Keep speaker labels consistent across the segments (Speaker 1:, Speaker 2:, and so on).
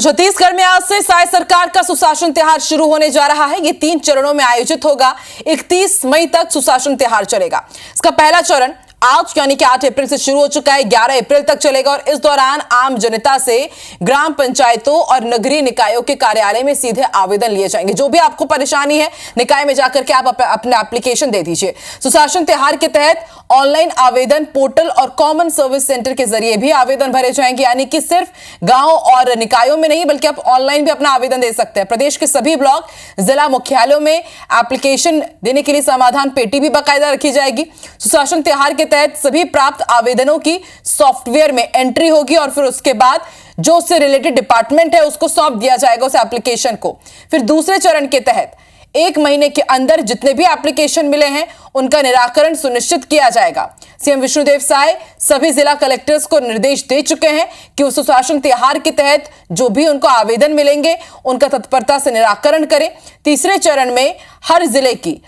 Speaker 1: तो छत्तीसगढ़ में आज से साय सरकार का सुशासन त्योहार शुरू होने जा रहा है। ये 3 चरणों में आयोजित होगा। 31 मई तक सुशासन त्योहार चलेगा। इसका पहला चरण आज यानी कि 8 अप्रैल से शुरू हो चुका है, 11 अप्रैल तक चलेगा और इस दौरान आम जनता से ग्राम पंचायतों और नगरीय निकायों के कार्यालय में सीधे आवेदन लिए जाएंगे। जो भी आपको परेशानी है, निकाय में जाकर के आप अपना एप्लीकेशन दे दीजिए। सुशासन त्योहार के तहत ऑनलाइन आवेदन पोर्टल और कॉमन सर्विस सेंटर के जरिए भी आवेदन भरे जाएंगे, यानी कि सिर्फ गांव और निकायों में नहीं बल्कि आप ऑनलाइन भी अपना आवेदन दे सकते हैं। प्रदेश के सभी ब्लॉक जिला मुख्यालयों में एप्लीकेशन देने के लिए समाधान पेटी भी बाकायदा रखी जाएगी। सुशासन त्योहार के तहत सभी प्राप्त आवेदनों की सॉफ्टवेयर में एंट्री होगी और फिर उसके बाद जो उससे रिलेटेड डिपार्टमेंट है उसको सौंप दिया जाएगा उस एप्लीकेशन को। फिर दूसरे चरण के तहत 1 महीने के अंदर जितने भी एप्लीकेशन मिले हैं उनका निराकरण सुनिश्चित किया जाएगा। सीएम विष्णुदेव साय सभी जिला कलेक्टर्स को निर्देश दे चुके हैं कि उस सुशासन त्योहार के तहत जो भी उनको आवेदन मिलेंगे उनका तत्परता से निराकरण करें। तीसरे चरण में हर जिले की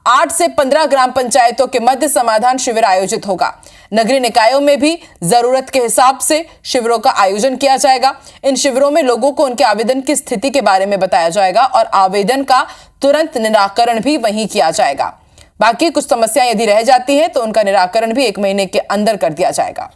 Speaker 1: 8 से 15 ग्राम पंचायतों के मध्य समाधान शिविर आयोजित होगा। नगरीय निकायों में भी जरूरत के हिसाब से शिविरों का आयोजन किया जाएगा। इन शिविरों में लोगों को उनके आवेदन की स्थिति के बारे में बताया जाएगा और आवेदन का तुरंत निराकरण भी वहीं किया जाएगा। बाकी कुछ समस्याएं यदि रह जाती हैं तो उनका निराकरण भी 1 महीने के अंदर कर दिया जाएगा।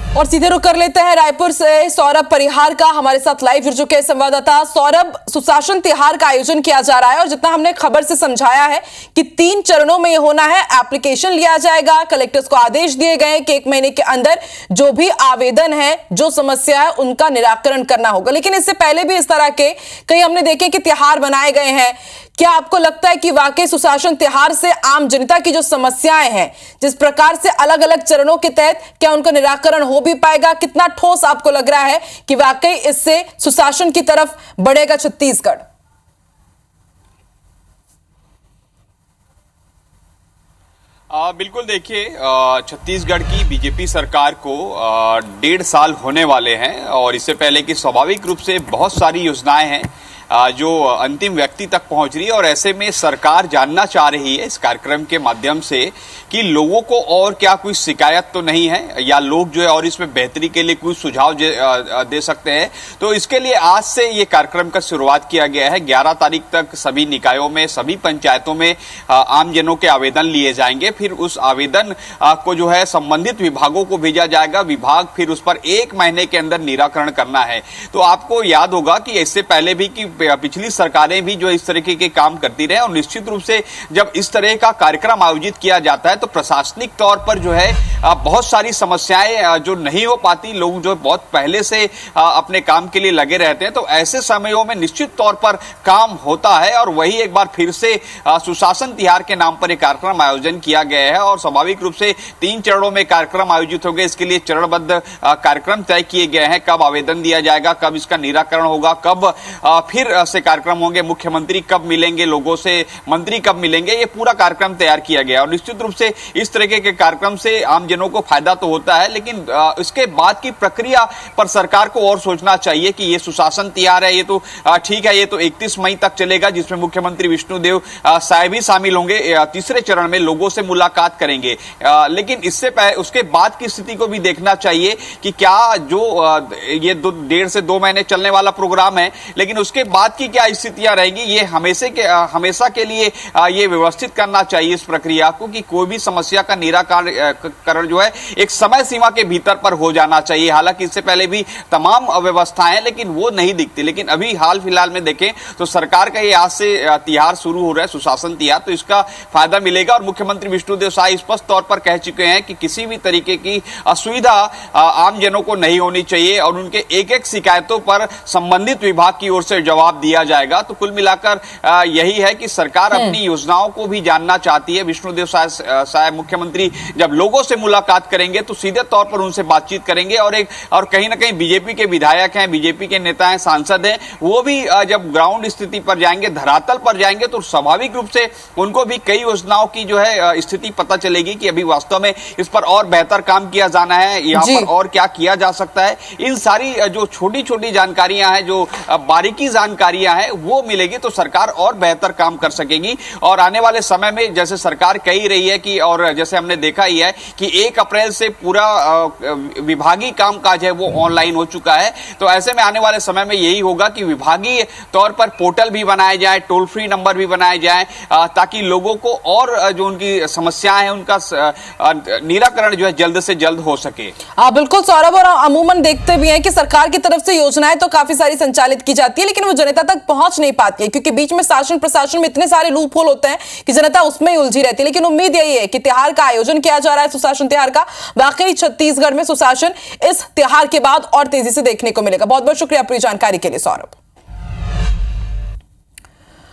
Speaker 1: और सीधे रुक कर लेते हैं रायपुर से सौरभ परिहार का, हमारे साथ लाइव जुड़ चुके हैं संवाददाता। सौरभ, सुशासन त्योहार का आयोजन किया जा रहा है और जितना हमने खबर से समझाया है कि 3 चरणों में यह होना है। एप्लीकेशन लिया जाएगा, कलेक्टर्स को आदेश दिए गए कि 1 महीने के अंदर जो भी आवेदन है, जो समस्या है, उनका निराकरण करना होगा। लेकिन इससे पहले भी इस तरह के कई हमने देखे कि त्योहार बनाए गए हैं। क्या आपको लगता है कि वाकई सुशासन त्योहार से आम जनता की जो समस्याएं हैं, जिस प्रकार से अलग अलग चरणों के तहत क्या उनका निराकरण हो भी पाएगा? कितना ठोस आपको लग रहा है कि वाकई इससे सुशासन की तरफ बढ़ेगा छत्तीसगढ़?
Speaker 2: बिल्कुल, देखिए, छत्तीसगढ़ की बीजेपी सरकार को 1.5 साल होने वाले हैं और इससे पहले की स्वाभाविक रूप से बहुत सारी योजनाएं हैं जो अंतिम व्यक्ति तक पहुंच रही है और ऐसे में सरकार जानना चाह रही है इस कार्यक्रम के माध्यम से कि लोगों को और क्या कोई शिकायत तो नहीं है या लोग जो है और इसमें बेहतरी के लिए कोई सुझाव दे सकते हैं। तो इसके लिए आज से ये कार्यक्रम का शुरुआत किया गया है। 11 तारीख तक सभी निकायों में, सभी पंचायतों में आमजनों के आवेदन लिए जाएंगे। फिर उस आवेदन को जो है संबंधित विभागों को भेजा जाएगा। विभाग फिर उस पर 1 महीने के अंदर निराकरण करना है। तो आपको याद होगा कि इससे पहले भी कि पिछली सरकारें भी जो इस तरीके के काम करती रहे और निश्चित रूप से जब इस तरह का कार्यक्रम आयोजित किया जाता है तो प्रशासनिक तौर पर जो है बहुत सारी समस्याएं जो नहीं हो पाती, लोग जो बहुत पहले से अपने काम के लिए लगे रहते हैं, तो ऐसे समयों में निश्चित तौर पर काम होता है। और वही एक बार फिर से सुशासन त्योहार के नाम पर एक कार्यक्रम आयोजन किया गया है और स्वाभाविक रूप से 3 चरणों में कार्यक्रम आयोजित होंगे। इसके लिए चरणबद्ध कार्यक्रम तय किए गए हैं, कब आवेदन दिया जाएगा, कब इसका निराकरण होगा, कब फिर से कार्यक्रम होंगे, मुख्यमंत्री कब मिलेंगे लोगों से, मंत्री कब मिलेंगे, ये पूरा कार्यक्रम तैयार किया गया। और निश्चित रूप से इस तरीके के कार्यक्रम से आमजनों को फायदा तो होता है, लेकिन इसके बाद की प्रक्रिया पर सरकार को और सोचना चाहिए कि ये सुशासन त्योहार है, ये तो ठीक है, ये तो 31 मई तक चलेगा, जिसमें मुख्यमंत्री विष्णुदेव साय भी शामिल होंगे। तीसरे चरण में लोगों से मुलाकात करेंगे, लेकिन इससे उसके बाद की स्थिति को भी देखना चाहिए कि क्या जो ये 1.5 से 2 महीने चलने वाला प्रोग्राम है, लेकिन उसके बाद की क्या स्थितियां रहेंगी, ये हमेशा के लिए ये व्यवस्थित करना चाहिए इस प्रक्रिया को कि कोई भी समस्या का निराकरण जो है एक समय सीमा के भीतर पर हो जाना चाहिए। हालांकि इससे पहले भी तमाम व्यवस्थाएं, लेकिन वो नहीं दिखती। लेकिन अभी हाल फिलहाल में देखें तो सरकार का ये आज से त्योहार शुरू हो रहा है, सुशासन त्योहार, तो इसका फायदा मिलेगा। और मुख्यमंत्री विष्णुदेव साय स्पष्ट तौर पर कह चुके हैं कि किसी भी तरीके की असुविधा आमजनों को नहीं होनी चाहिए और उनके एक शिकायतों पर संबंधित विभाग की ओर से जवाब दिया जाएगा। तो कुल मिलाकर यही है कि सरकार अपनी योजनाओं को भी जानना चाहती है। विष्णुदेव साय मुख्यमंत्री जब लोगों से मुलाकात करेंगे तो सीधे तौर पर उनसे बातचीत करेंगे और कहीं ना कहीं बीजेपी के विधायक हैं, बीजेपी के नेता हैं, सांसद हैं, वो भी जब ग्राउंड स्थिति पर जाएंगे, धरातल पर जाएंगे, तो स्वाभाविक रूप से उनको भी कई योजनाओं की जो है स्थिति पता चलेगी कि अभी वास्तव में इस पर और बेहतर काम किया जाना है, यहाँ पर और क्या किया जा सकता है। इन सारी जो छोटी छोटी जानकारियां हैं, जो बारीकी जानकारियां हैं वो मिलेगी तो सरकार और बेहतर काम कर सकेगी। और आने वाले समय में जैसे सरकार कह ही रही है कि, और जैसे हमने देखा ही है कि 1 अप्रैल से पूरा विभागीय कामकाज है वो ऑनलाइन हो चुका है। तो ऐसे में आने वाले समय में यही होगा कि विभागीय तौर पर पोर्टल भी बनाए जाए, टोल फ्री नंबर भी बनाए जाए, ताकि लोगों को और जो उनकी समस्याएं हैं उनका निराकरण जो है जल्द से जल्द हो सके।
Speaker 1: बिल्कुल सौरभ, और अमूमन देखते भी हैं कि सरकार की तरफ से योजनाएं तो काफी सारी संचालित की जाती है, लेकिन वो जनता तक पहुंच नहीं पाती है, क्योंकि बीच में शासन प्रशासन में इतने सारे लूप होल होते हैं कि जनता उसमें ही उलझी रहती है। लेकिन उम्मीद यही है कि त्योहार का आयोजन किया जा रहा है, सुशासन त्योहार का। वाकई छत्तीसगढ़ में सुशासन इस त्योहार के बाद और तेजी से देखने को मिलेगा। बहुत बहुत शुक्रिया पूरी जानकारी के लिए सौरभ।